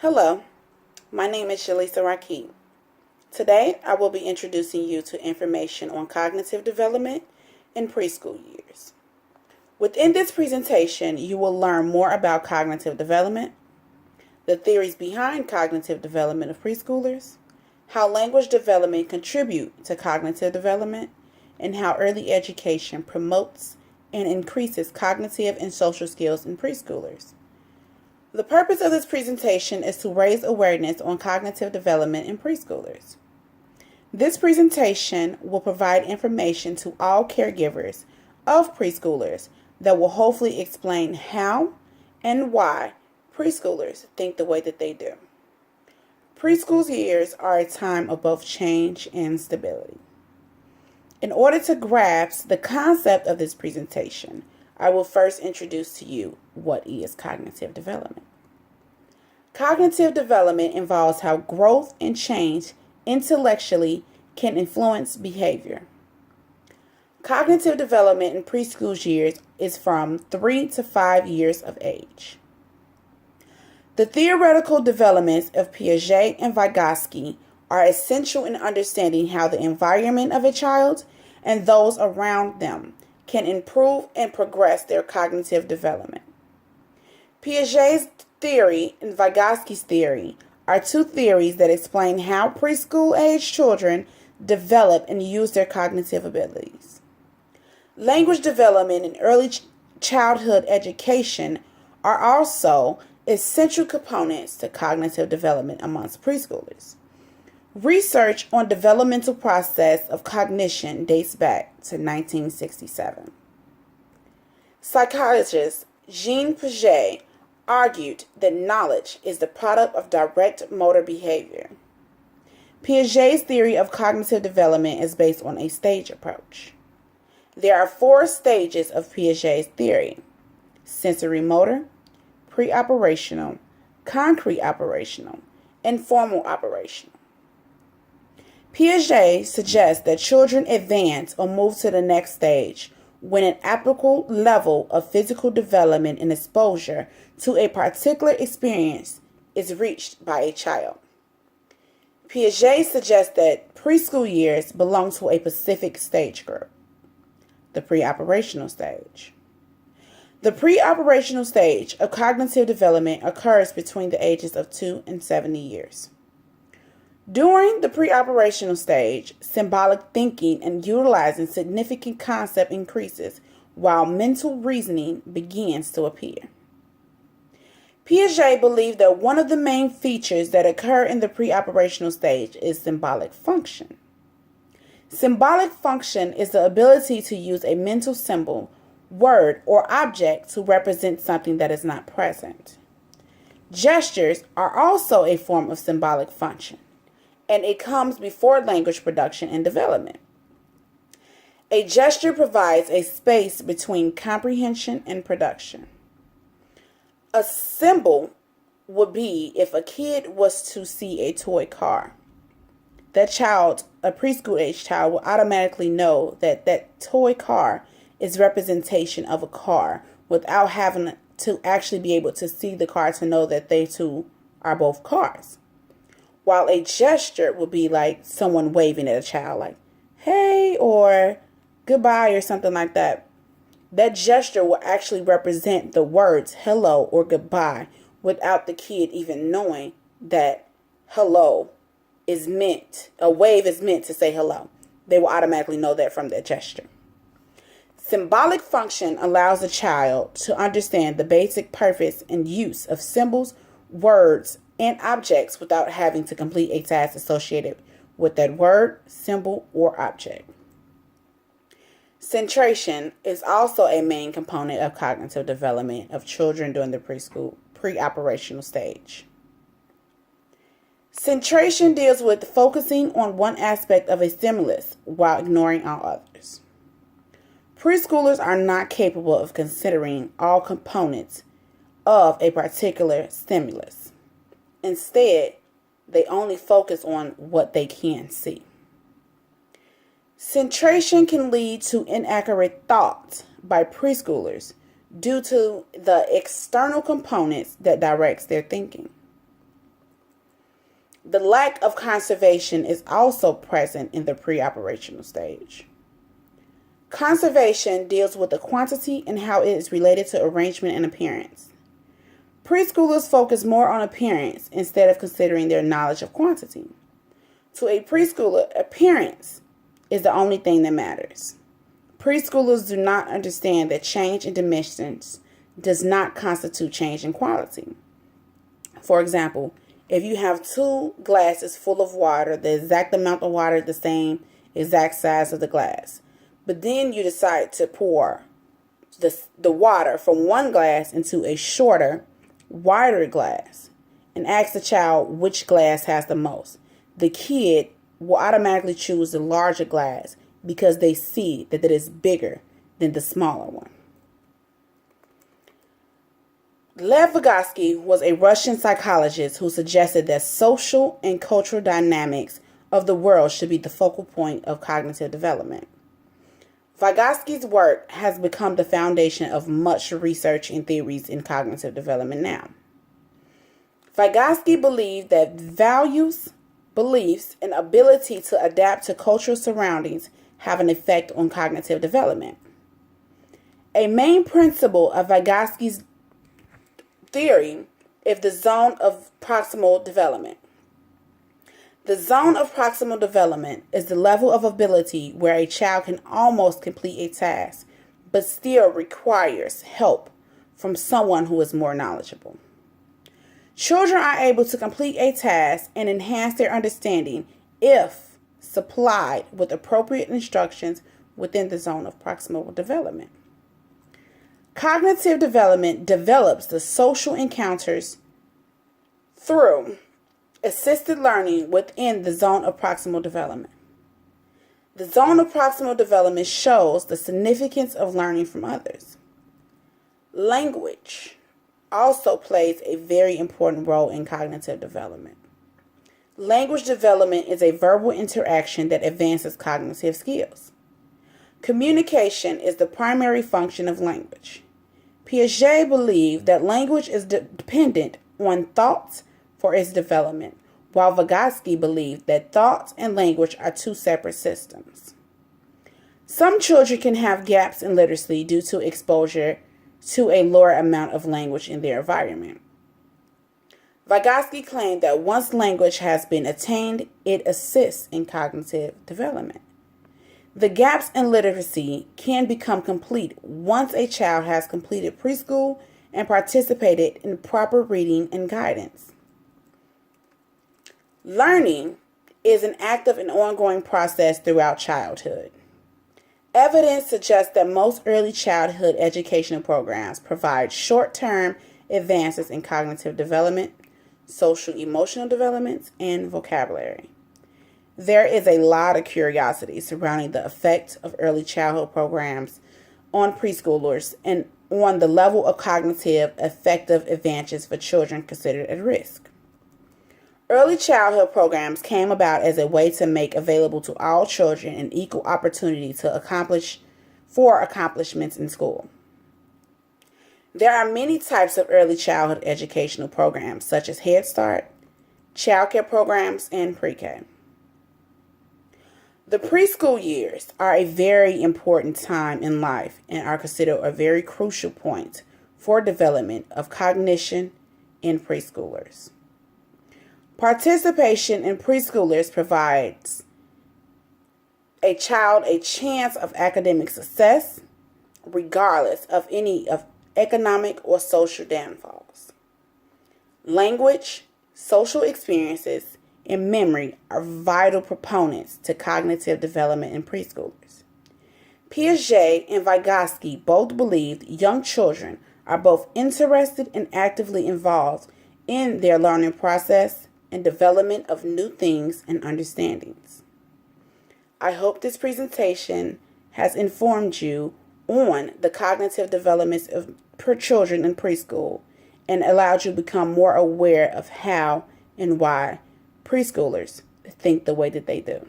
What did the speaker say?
Hello, my name is Shalisa Rakib. Today, I will be introducing you to information on cognitive development in preschool years. Within this presentation, you will learn more about cognitive development, the theories behind cognitive development of preschoolers, how language development contributes to cognitive development, and how early education promotes and increases cognitive and social skills in preschoolers. The purpose of this presentation is to raise awareness on cognitive development in preschoolers. This presentation will provide information to all caregivers of preschoolers that will hopefully explain how and why preschoolers think the way that they do. Preschool years are a time of both change and stability. In order to grasp the concept of this presentation, I will first introduce to you what is cognitive development. Cognitive development involves how growth and change intellectually can influence behavior. Cognitive development in preschool years is from 3 to 5 years of age. The theoretical developments of Piaget and Vygotsky are essential in understanding how the environment of a child and those around them can improve and progress their cognitive development. Piaget's theory and Vygotsky's theory are two theories that explain how preschool-age children develop and use their cognitive abilities. Language development and early childhood education are also essential components to cognitive development amongst preschoolers. Research on developmental process of cognition dates back to 1967. Psychologist Jean Piaget argued that knowledge is the product of direct motor behavior. Piaget's theory of cognitive development is based on a stage approach. There are 4 stages of Piaget's theory: sensory motor, pre-operational, concrete operational, and formal operational. Piaget suggests that children advance or move to the next stage when an applicable level of physical development and exposure to a particular experience is reached by a child. Piaget suggests that preschool years belong to a specific stage group, the pre-operational stage. The pre-operational stage of cognitive development occurs between the ages of 2 and 70 years. During the pre-operational stage, symbolic thinking and utilizing significant concept increases while mental reasoning begins to appear. Piaget believed that one of the main features that occur in the pre-operational stage is symbolic function. Symbolic function is the ability to use a mental symbol, word, or object to represent something that is not present. Gestures are also a form of symbolic function, and it comes before language production and development. A gesture provides a space between comprehension and production. A symbol would be if a kid was to see a toy car. That child, a preschool age child, will automatically know that that toy car is representation of a car without having to actually be able to see the car to know that they two are both cars. While a gesture would be like someone waving at a child like, hey, or goodbye, or something like that. That gesture will actually represent the words hello or goodbye without the kid even knowing that hello is meant, a wave is meant to say hello. They will automatically know that from that gesture. Symbolic function allows a child to understand the basic purpose and use of symbols, words, and objects without having to complete a task associated with that word, symbol, or object. Centration is also a main component of cognitive development of children during the preschool pre-operational stage. Centration deals with focusing on one aspect of a stimulus while ignoring all others. Preschoolers are not capable of considering all components of a particular stimulus. Instead, they only focus on what they can see. Centration can lead to inaccurate thoughts by preschoolers due to the external components that directs their thinking. The lack of conservation is also present in the pre-operational stage. Conservation deals with the quantity and how it is related to arrangement and appearance. Preschoolers focus more on appearance instead of considering their knowledge of quantity. To a preschooler, appearance is the only thing that matters. Preschoolers do not understand that change in dimensions does not constitute change in quality. For example, if you have 2 glasses full of water, the exact amount of water, the same exact size of the glass, but then you decide to pour the water from one glass into a shorter, wider glass and ask the child which glass has the most, the kid will automatically choose the larger glass because they see that it is bigger than the smaller one. Lev Vygotsky was a Russian psychologist who suggested that social and cultural dynamics of the world should be the focal point of cognitive development. Vygotsky's work has become the foundation of much research and theories in cognitive development now. Vygotsky believed that values, beliefs, and ability to adapt to cultural surroundings have an effect on cognitive development. A main principle of Vygotsky's theory is the zone of proximal development. The zone of proximal development is the level of ability where a child can almost complete a task, but still requires help from someone who is more knowledgeable. Children are able to complete a task and enhance their understanding if supplied with appropriate instructions within the zone of proximal development. Cognitive development develops the social encounters through assisted learning within the zone of proximal development. The zone of proximal development shows the significance of learning from others. Language also plays a very important role in cognitive development. Language development is a verbal interaction that advances cognitive skills. Communication is the primary function of language. Piaget believed that language is dependent on thoughts for its development, while Vygotsky believed that thoughts and language are 2 separate systems. Some children can have gaps in literacy due to exposure to a lower amount of language in their environment. Vygotsky claimed that once language has been attained, it assists in cognitive development. The gaps in literacy can become complete once a child has completed preschool and participated in proper reading and guidance. Learning is an active and ongoing process throughout childhood. Evidence suggests that most early childhood educational programs provide short-term advances in cognitive development, social emotional developments, and vocabulary. There is a lot of curiosity surrounding the effect of early childhood programs on preschoolers and on the level of cognitive effective advances for children considered at risk. Early childhood programs came about as a way to make available to all children an equal opportunity to accomplishments in school. There are many types of early childhood educational programs such as Head Start, child care programs, and pre-K. The preschool years are a very important time in life and are considered a very crucial point for development of cognition in preschoolers. Participation in preschoolers provides a child a chance of academic success regardless of any of economic or social downfalls. Language, social experiences, and memory are vital proponents to cognitive development in preschoolers. Piaget and Vygotsky both believed young children are both interested and actively involved in their learning process and development of new things and understandings. I hope this presentation has informed you on the cognitive developments of children in preschool and allowed you to become more aware of how and why preschoolers think the way that they do.